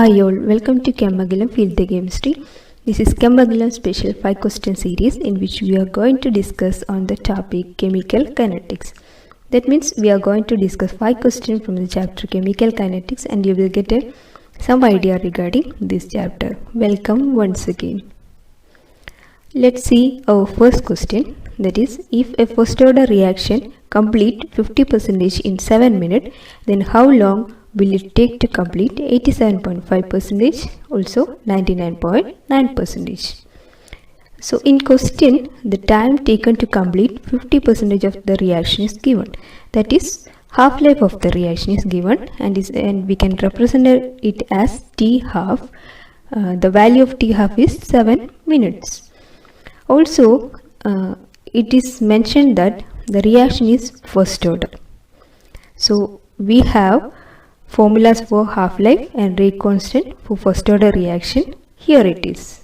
Hi all, welcome to Chemagilam Field the Chemistry. This is Chemagilam special 5 question series in which we are going to discuss on the topic chemical kinetics. That means we are going to discuss 5 questions from the chapter chemical kinetics and you will get some idea regarding this chapter. Welcome once again. Let's see our first question, that is, if a first order reaction complete 50% in 7 minutes, then how long will it take to complete 87.5%, also 99.9%. So in question, the time taken to complete 50% of the reaction is given. That is, half-life of the reaction is given and we can represent it as T half. The value of T half is 7 minutes. Also, it is mentioned that the reaction is first order. So we have formulas for half-life and rate constant for first order reaction. Here it is.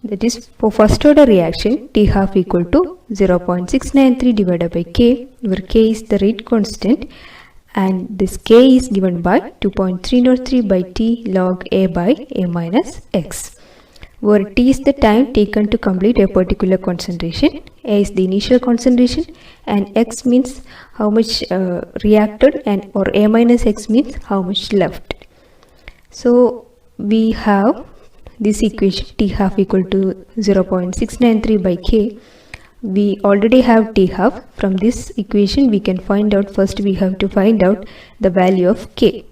That is, for first order reaction, T half equal to 0.693 divided by K, where K is the rate constant and this K is given by 2.303 by T log A by A minus X, where T is the time taken to complete a particular concentration, A is the initial concentration, and X means how much reacted, and or A minus X means how much left. So we have this equation T half equal to 0.693 by K. We already have T half. From this equation we can find out, first we have to find out the value of K.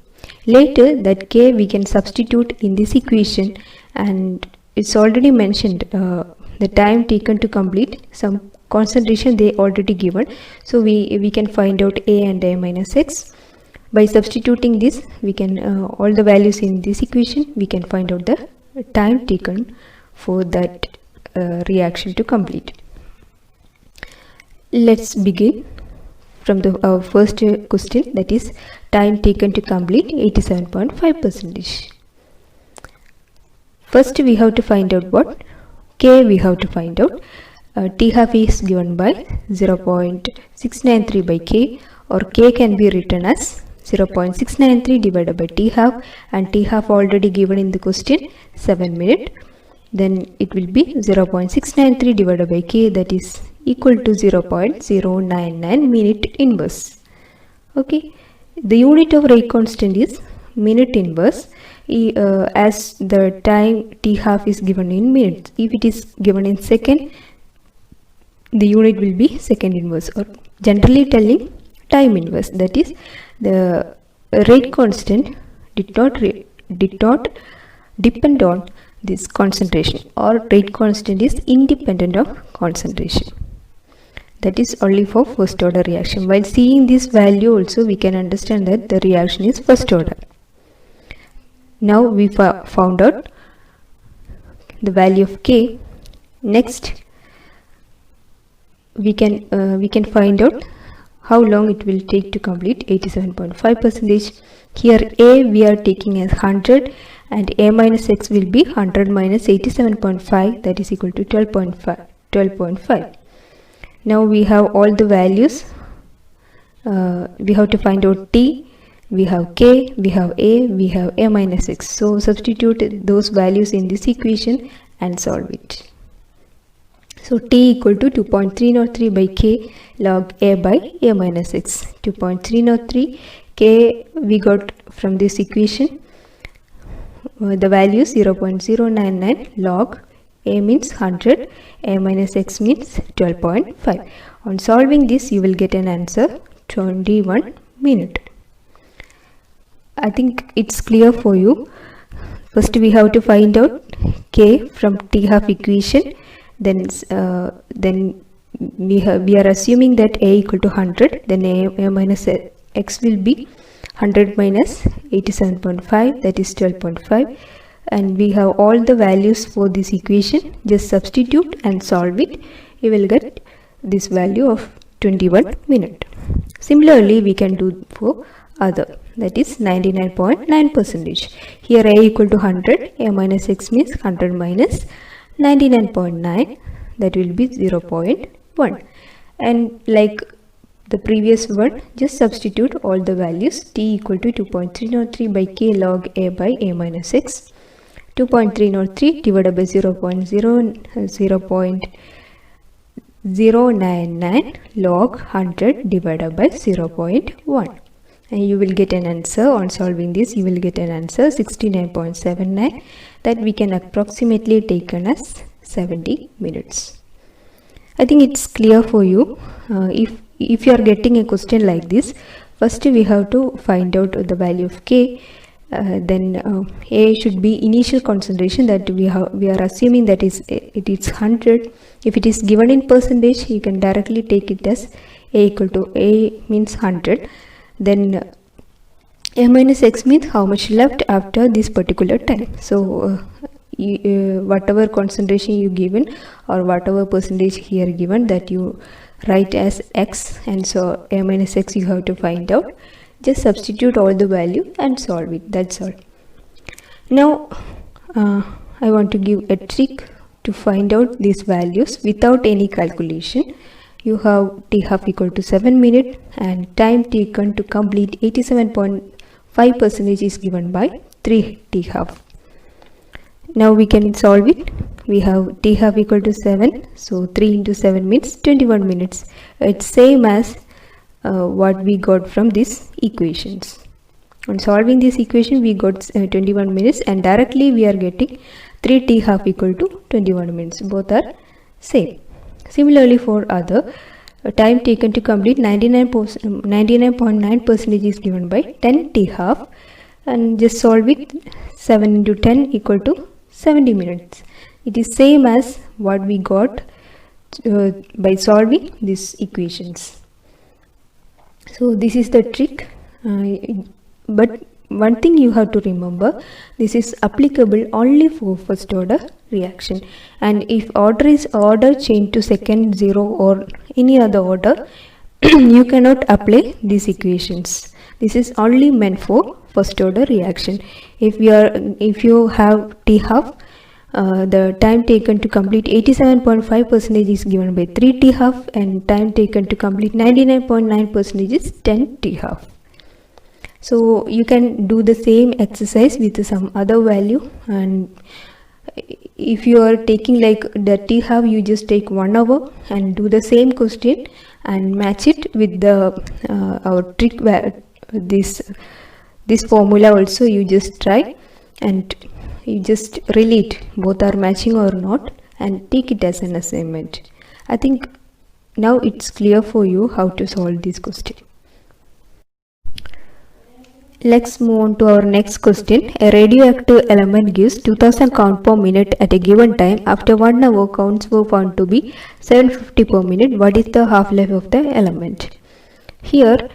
Later that K we can substitute in this equation, and it's already mentioned the time taken to complete some concentration they already given, so we can find out A and A minus X. By substituting this, we can all the values in this equation, we can find out the time taken for that reaction to complete. Let's begin from our first question, that is time taken to complete 87.5%. First we have to find out what? K we have to find out. T half is given by 0.693 by K, or K can be written as 0.693 divided by T half, and T half already given in the question 7 minutes. Then it will be 0.693 divided by K, that is equal to 0.099 minute inverse. Okay, the unit of rate constant is minute inverse. As the time T half is given in minutes, if it is given in second, the unit will be second inverse, or generally telling time inverse. That is, the rate constant did not depend on this concentration, or rate constant is independent of concentration. That is only for first order reaction. While seeing this value also, we can understand that the reaction is first order. Now we found out the value of K. Next we can find out how long it will take to complete 87.5%. Here A we are taking as 100 and A minus X will be 100 minus 87.5, that is equal to 12.5. Now we have all the values. We have to find out T. We have K, we have A, we have A minus X. So substitute those values in this equation and solve it. So T equal to 2.303 by K log A by A minus X. 2.303 K we got from this equation. The value 0.099 log A means 100, A minus X means 12.5. On solving this, you will get an answer 21 minutes. I think it's clear for you. First we have to find out K from T half equation. Then we are assuming that A equal to 100. Then A minus X will be 100 minus 87.5, that is 12.5. And we have all the values for this equation. Just substitute and solve it. You will get this value of 21 minutes. Similarly, we can do for other, that is 99.9%. Here A equal to 100, A minus X means 100 minus 99.9, that will be 0.1. And like the previous one, just substitute all the values. T equal to 2.303 by k log a by a minus x. 2.303 divided by 0.099 log 100 divided by 0.1. And you will get an answer. On solving this, you will get an answer 69.79, that we can approximately take as 70 minutes. I think it's clear for you. If you are getting a question like this, first we have to find out the value of k. Then a should be initial concentration, that we are assuming that it is 100. If it is given in percentage, you can directly take it as a equal to a means 100. Then a minus x means how much left after this particular time. So whatever concentration you given or whatever percentage here given, that you write as x, and so a minus x you have to find out. Just substitute all the value and solve it. That's all. Now I want to give a trick to find out these values without any calculation. You have t half equal to 7 minutes and time taken to complete 87.5% is given by 3 t half. Now we can solve it. We have t half equal to 7, so 3 into 7 means 21 minutes. It's same as what we got from these equations. On solving this equation, we got 21 minutes, and directly we are getting 3 t half equal to 21 minutes. Both are same. Similarly, for other, time taken to complete 99.9% is given by 10 t half, and just solve it. 7 into 10 equal to 70 minutes. It is same as what we got by solving these equations. So this is the trick, but one thing you have to remember, this is applicable only for first order reaction, and if order change to second, zero or any other order, you cannot apply these equations. This is only meant for first order reaction. If you have t half, the time taken to complete 87.5% is given by 3 t half, and time taken to complete 99.9% is 10 t half. So you can do the same exercise with some other value, and if you are taking like the t half, you just take 1 hour and do the same question and match it with the our trick. This formula also you just try and you just relate both are matching or not, and take it as an assignment. I think now it's clear for you how to solve this question. Let's move on to our next question. A radioactive element gives 2000 count per minute at a given time. After 1 hour, counts were found to be 750 per minute. What is the half-life of the element? Here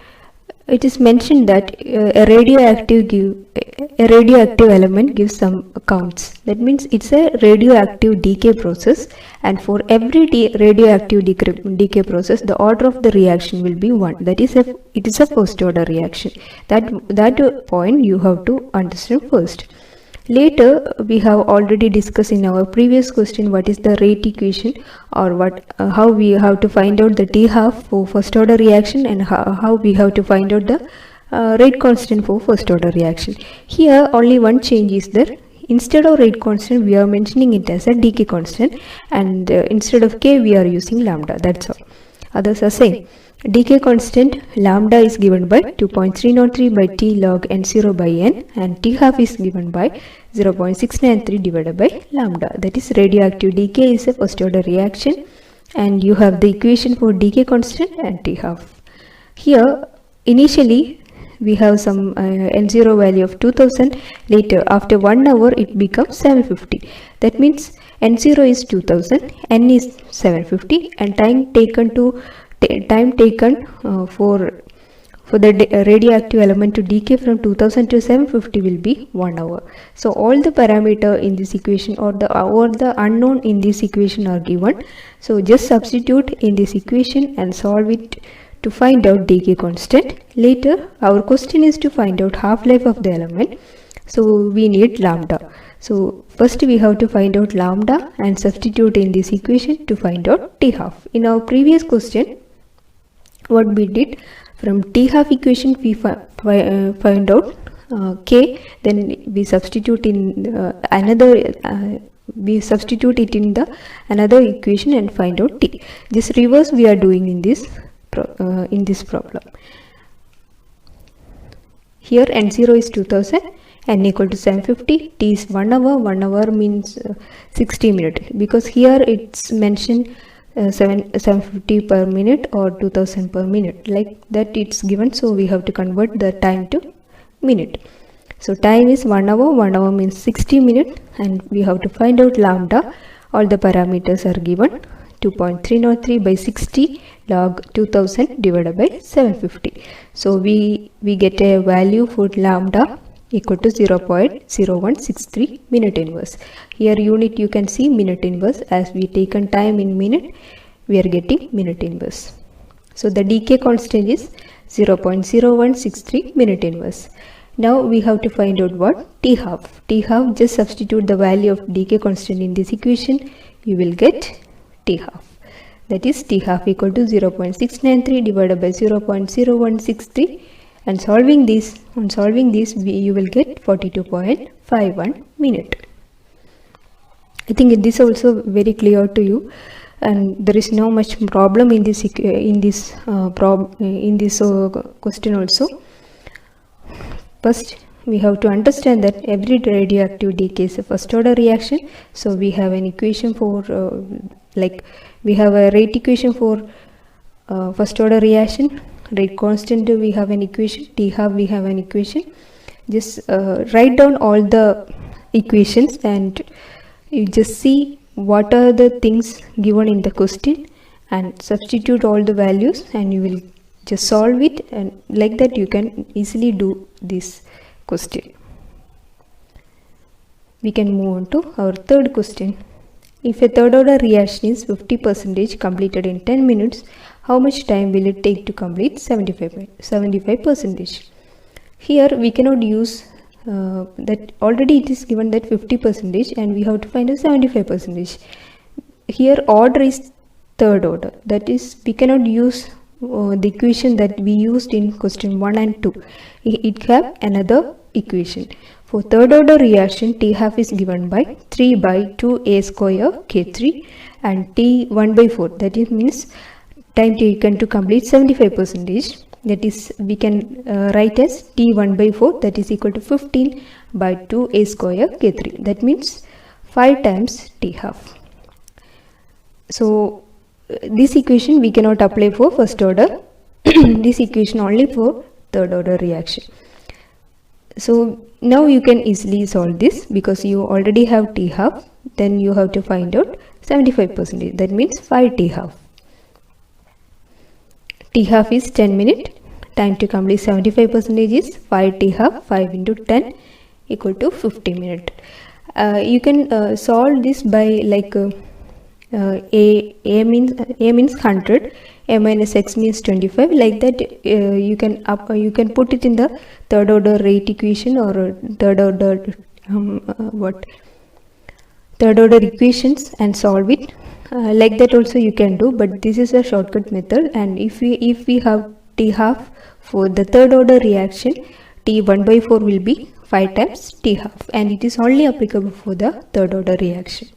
it is mentioned that a radioactive element gives some counts. That means it's a radioactive decay process, and for every radioactive decay process, the order of the reaction will be 1. That is, it is a first order reaction. That point you have to understand first. Later, we have already discussed in our previous question what is the rate equation, or how we have to find out the t half for first order reaction, and how we have to find out the rate constant for first order reaction. Here only one change is there. Instead of rate constant, we are mentioning it as a decay constant, and instead of k we are using lambda. That's all. Others are same. Decay constant lambda is given by 2.303 by t log n0 by n, and t half is given by 0.693 divided by lambda. That is, radioactive decay is a first order reaction, and you have the equation for decay constant and t half. Here initially we have some n0 value of 2000. Later, after 1 hour, it becomes 750. That means n0 is 2000, n is 750, and time taken for the radioactive element to decay from 2000 to 750 will be 1 hour. So all the parameter in this equation, or the unknown in this equation, are given. So just substitute in this equation and solve it to find out decay constant. Later, our question is to find out half-life of the element, so we need lambda. So first we have to find out lambda and substitute in this equation to find out t half. In our previous question, what we did, from T half equation we find out K, then we substitute in we substitute it in the another equation and find out T. This reverse we are doing in this problem. Here N0 is 2000, N equal to 750, T is 1 hour, 1 hour means 60 minutes, because here it's mentioned 750 per minute or 2000 per minute, like that it's given, so we have to convert the time to minute. So time is 1 hour, 1 hour means 60 minutes, and we have to find out lambda. All the parameters are given, 2.303 by 60 log 2000 divided by 750. So we get a value for lambda equal to 0.0163 minute inverse. Here unit you can see minute inverse, as we taken time in minute, we are getting minute inverse. So the decay constant is 0.0163 minute inverse. Now we have to find out what T half. T half, just substitute the value of decay constant in this equation, you will get T half. That is T half equal to 0.693 divided by 0.0163, and solving this, you will get 42.51 minute. I think this also very clear to you, and there is no much problem in this question also. First, we have to understand that every radioactive decay is a first order reaction. So we have an equation for we have a rate equation for first order reaction. Rate constant we have an equation, T half we have an equation. Just write down all the equations and you just see what are the things given in the question and substitute all the values, and you will just solve it, and like that you can easily do this question. We can move on to our third question. If a third order reaction is 50% completed in 10 minutes, how much time will it take to complete 75%? Here we cannot use that, already it is given that 50%, and we have to find a 75%. Here order is third order, that is we cannot use the equation that we used in question 1 and 2. It have another equation. For third order reaction, T half is given by 3 by 2a square K3 and T 1 by 4, that is means time taken to complete 75%. That is we can write as T 1 by 4, that is equal to 15 by 2a square K3, that means 5 times T half. So this equation we cannot apply for first order, this equation only for third order reaction. So now you can easily solve this, because you already have T half, then you have to find out 75%, that means 5 T half. T half is 10 minutes, time to complete 75% is 5 T half, 5 into 10 equal to 50 minutes. You can solve this by like a means 100, a minus x means 25, like that. You can put it in the third order rate equation or third order equations and solve it. Like that also you can do, but this is a shortcut method. And if we have T half for the third order reaction, T 1 by 4 will be 5 times T half, and it is only applicable for the third order reaction.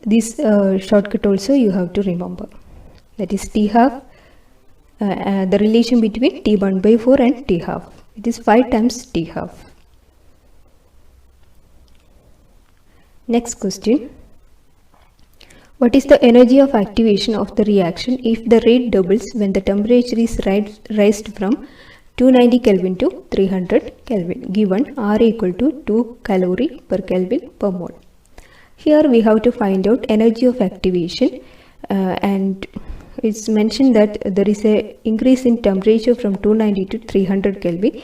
This shortcut also you have to remember, that is T half, the relation between T 1 by 4 and T half, it is 5 times T half. Next question. What is the energy of activation of the reaction if the rate doubles when the temperature is raised from 290 Kelvin to 300 Kelvin, given R equal to 2 calorie per Kelvin per mole? Here we have to find out energy of activation, and it's mentioned that there is a increase in temperature from 290 to 300 Kelvin.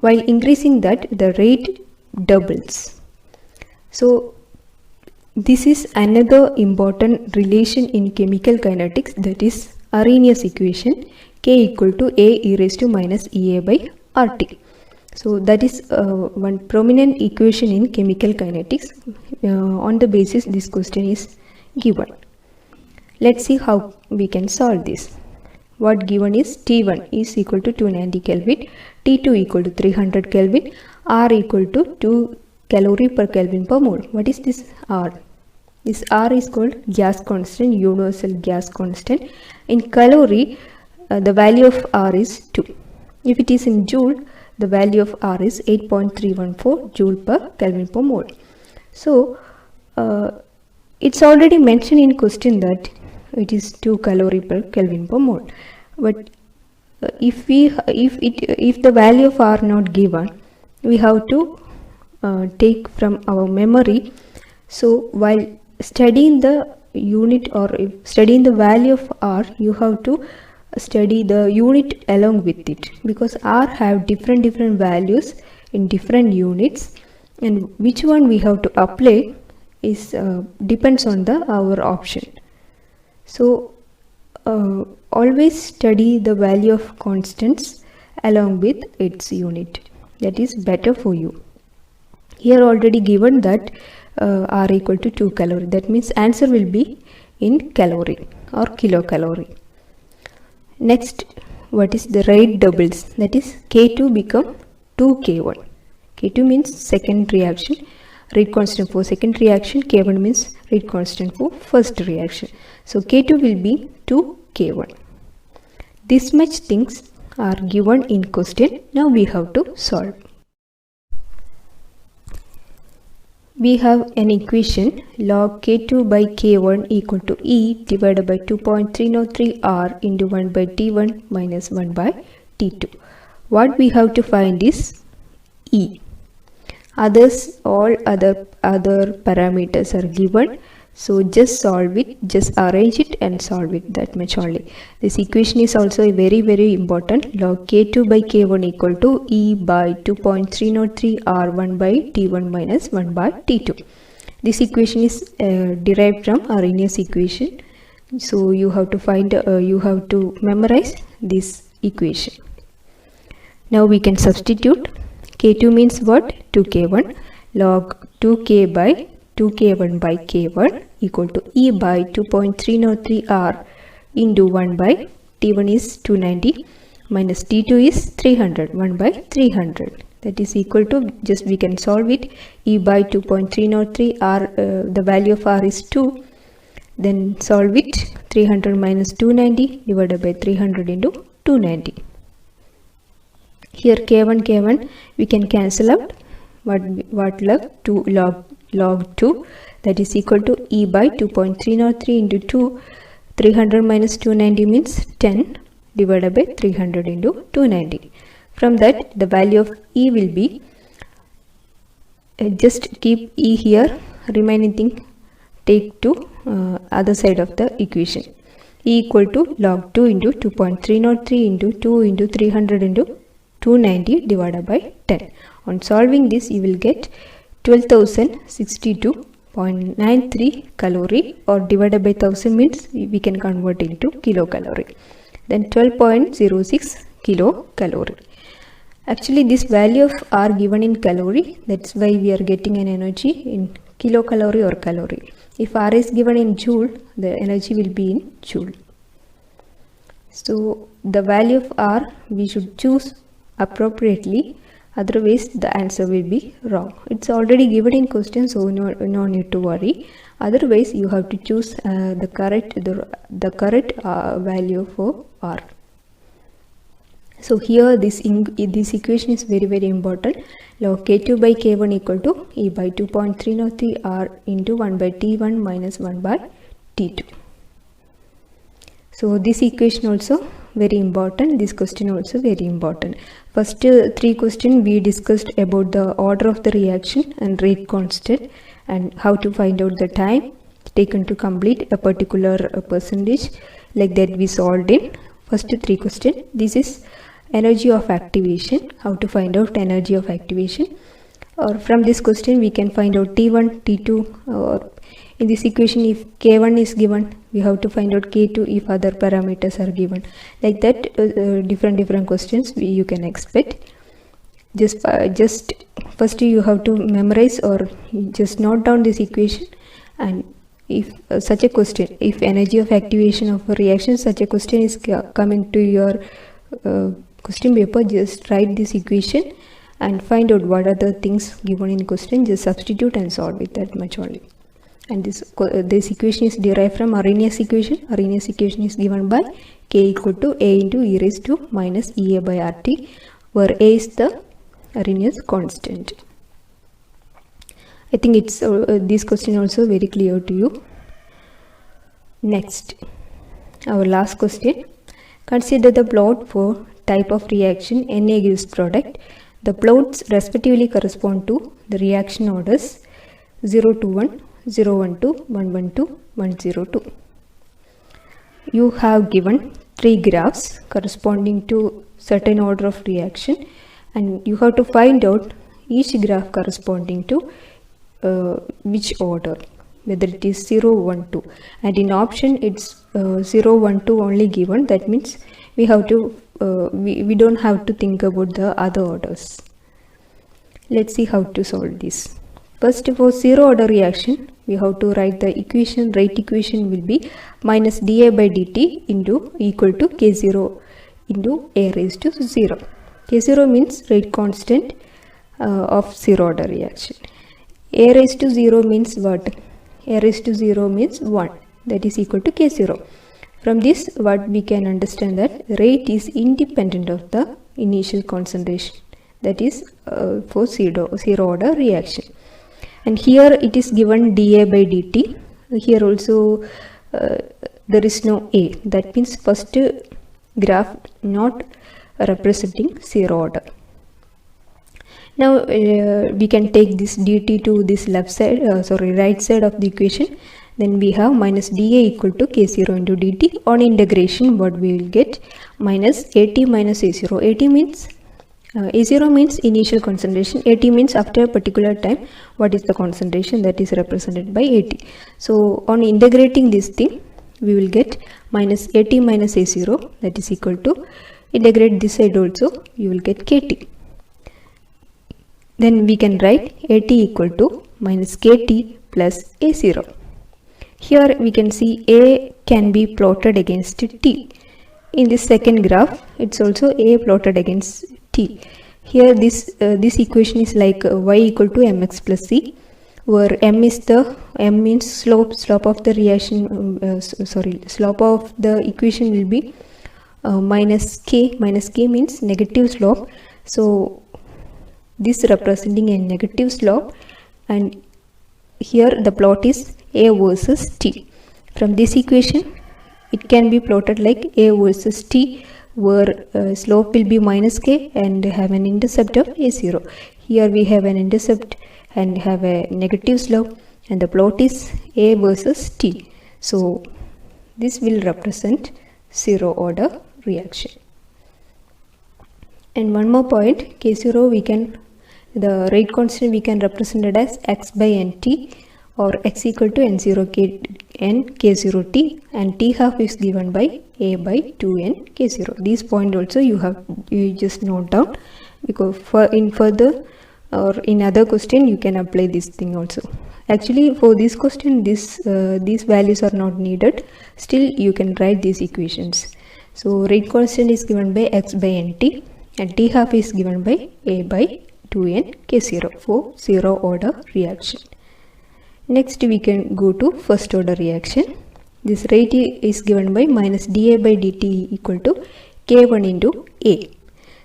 While increasing that, the rate doubles. So this is another important relation in chemical kinetics, that is Arrhenius equation, K equal to A e raised to minus EA by RT. So that is one prominent equation in chemical kinetics. On the basis this question is given. Let's see how we can solve this. what given is T1 is equal to 290 Kelvin, T2 equal to 300 Kelvin, R equal to 2 calorie per Kelvin per mole. What is this R? This R is called gas constant, universal gas constant. In calorie, the value of R is 2. If it is in joule, the value of R is 8.314 joule per Kelvin per mole. So, it's already mentioned in question that it is 2 calorie per Kelvin per mole. But if the value of R not given, we have to take from our memory. So while studying the unit or studying the value of R, you have to study the unit along with it, because R have different values in different units, and which one we have to apply is depends on our option. So always study the value of constants along with its unit. That is better for you. Here already given that R equal to 2 calorie. That means answer will be in calorie or kilocalorie. Next, what is the rate doubles? That is K2 become 2K1. K2 means second reaction, rate constant for second reaction. K1 means rate constant for first reaction. So K2 will be 2K1. This much things are given in question. Now we have to solve. We have an equation log K2 by K1 equal to E divided by 2.303 R into 1 by T1 minus 1 by T2. What we have to find is E. All other parameters are given. So just solve it, just arrange it and solve it, that much only. This equation is also a very important. Log K2 by K1 equal to E by 2.303 R1 by T1 minus 1 by T2. This equation is derived from Arrhenius equation. So you have to memorize this equation. Now we can substitute. K2 means what? 2K1. Log 2K by 2K1 by K1 equal to E by 2.303 R into 1 by T1 is 290 minus T2 is 300, 1 by 300. That is equal to, just we can solve it, E by 2.303 R, the value of R is 2. Then solve it, 300 minus 290 divided by 300 into 290. Here K1 we can cancel out. What left? 2 log 2, that is equal to E by 2.303 into 2. 300 minus 290 means 10 divided by 300 into 290. From that the value of E will be, just keep E here, remaining thing take to other side of the equation. E equal to log 2 into 2.303 into 2 into 300 into 290 divided by 10. On solving this, you will get 12,062.93 calorie, or divided by 1000 means we can convert into kilocalorie. Then 12.06 kilocalorie. Actually, this value of R given in calorie, that's why we are getting an energy in kilocalorie or calorie. If R is given in joule, the energy will be in joule. So the value of R we should choose appropriately, otherwise the answer will be wrong. It's already given in question, so no need to worry. Otherwise you have to choose the correct value for R. So here this equation is very important. Log K2 by K1 equal to E by 2.303 R into 1 by T1 minus 1 by T2. So this equation also very important. This question also very important. First three questions we discussed about the order of the reaction and rate constant and how to find out the time taken to complete a particular percentage. Like that we solved in first three questions. This is energy of activation. How to find out energy of activation? Or from this question we can find out T1, T2, or in this equation if K1 is given, we have to find out K2 if other parameters are given. Like that different questions you can expect. Just first you have to memorize or just note down this equation and if such a question, if energy of activation of a reaction, such a question is coming to your question paper, just write this equation and find out what are the things given in question, just substitute and solve it, that much only. And this equation is derived from Arrhenius equation. Arrhenius equation is given by K equal to A into e raised to minus EA by RT, where A is the Arrhenius constant. I think it's this question also very clear to you. Next, our last question. Consider the plot for type of reaction Na gives product. The plots respectively correspond to the reaction orders 021, 012, 112, 102. You have given 3 graphs corresponding to certain order of reaction, and you have to find out each graph corresponding to which order, whether it is 0, 1, 2, and in option it's 0, 1, 2 only given. That means we have to we don't have to think about the other orders. Let's see how to solve this. First, for 0 order reaction, we have to write the equation. Rate equation will be minus dA by dt into equal to K0 into A raised to 0. K0 means rate constant of 0 order reaction. A raised to 0 means what? A raised to 0 means 1, that is equal to K0. From this, what we can understand that rate is independent of the initial concentration, that is for 0 order reaction. And here it is given dA by dt. Here also there is no A. That means first graph not representing 0 order. Now we can take this dt to this left side, right side of the equation. Then we have minus dA equal to K0 into dt. On integration, what we will get? Minus AT minus A0. AT means A0 means initial concentration. AT means after a particular time what is the concentration, that is represented by AT. So on integrating this thing, we will get minus AT minus A0, that is equal to, integrate this side also, you will get KT. Then we can write AT equal to minus KT plus A0. Here we can see A can be plotted against T. In this second graph, it's also A plotted against T. Here this equation is like y equal to mx plus c, where m means slope of the reaction, slope of the equation will be minus k means negative slope. So this representing a negative slope, and here the plot is A versus T. From this equation, it can be plotted like A versus T, where slope will be minus k and have an intercept of A0. Here we have an intercept and have a negative slope, and the plot is A versus T. So this will represent 0 order reaction. And one more point, K0 the rate constant we can represent it as x by nt, or x equal to n0 n K0t, and t half is given by a by 2n K0. This point also you just note down, because in further or in other question you can apply this thing also. Actually for this question these values are not needed, still you can write these equations. So rate constant is given by x by nt, and t half is given by a by 2n K0 for 0 order reaction. Next we can go to first order reaction. This rate is given by minus dA by dt equal to K1 into A.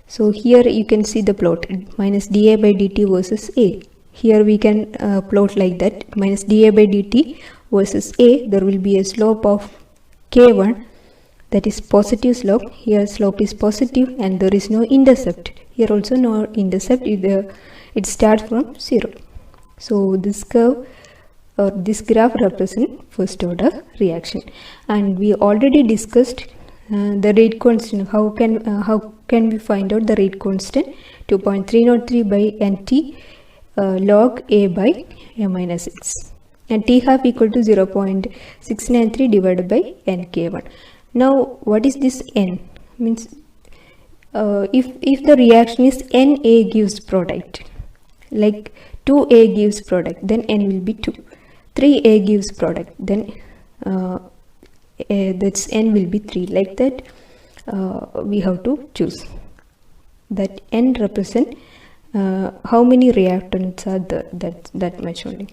So here you can see the plot, minus dA by dt versus A. Here we can plot like that, minus dA by dt versus A. There will be a slope of K1, that is positive slope. Here slope is positive and there is no intercept. Here also no intercept, it starts from 0. So this curve or this graph represents first order reaction, and we already discussed the rate constant. How can we find out the rate constant? 2.303 by nt log a by a minus x, and t half equal to 0.693 divided by nk1. Now what is this n? Means if the reaction is Na gives product, like 2A gives product, then n will be 2. 3a gives product, then that's n will be 3. Like that we have to choose that n represent how many reactants are there, that much only.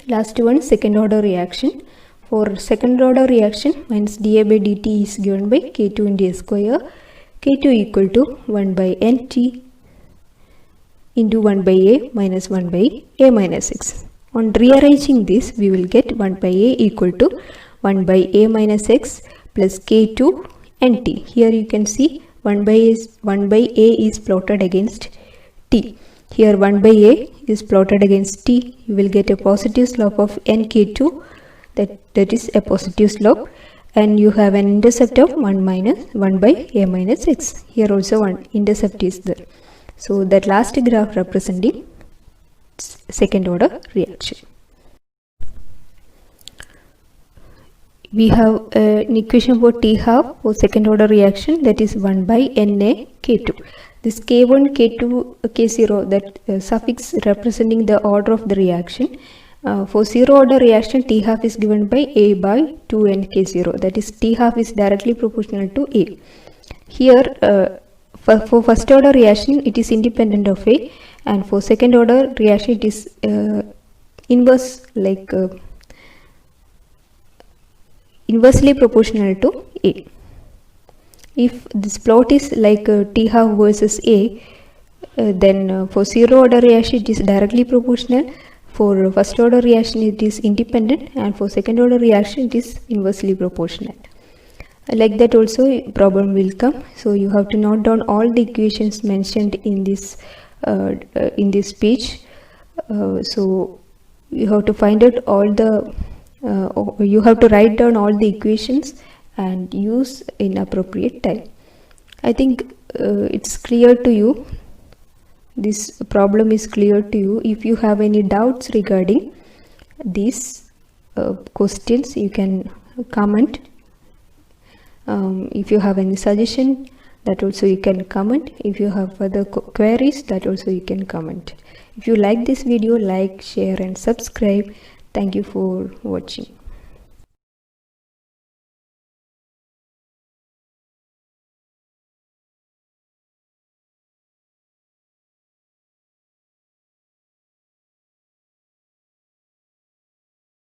Last one, second order reaction. For second order reaction, minus dA by dt is given by K2 into A square, K2 equal to 1 by nt into 1 by A minus 1 by A minus 6. On rearranging this, we will get 1 by A equal to 1 by A minus x plus K2 nt. Here you can see 1 by A is plotted against t. Here 1 by A is plotted against t. You will get a positive slope of nk2, that is a positive slope, and you have an intercept of 1 by A minus x. Here also one intercept is there. So that last graph representing second order reaction. We have an equation for T half for second order reaction, that is 1 by Na K2. This K1, K2, K0, that suffix representing the order of the reaction. For zero order reaction, T half is given by A by 2n K0, that is T half is directly proportional to A. Here for first order reaction it is independent of A, and for second order reaction it is inverse, like inversely proportional to A. If this plot is like T half versus A, then for zero order reaction it is directly proportional, for first order reaction it is independent, and for second order reaction it is inversely proportional. Like that also problem will come, so you have to note down all the equations mentioned in this speech. So you have to find out all the you have to write down all the equations and use in appropriate time. I think it's clear to you. This problem is clear to you. If you have any doubts regarding these questions, you can comment. If you have any suggestion, that also you can comment. If you have further queries, that also you can comment. If you like this video, like, share and subscribe. Thank you for watching.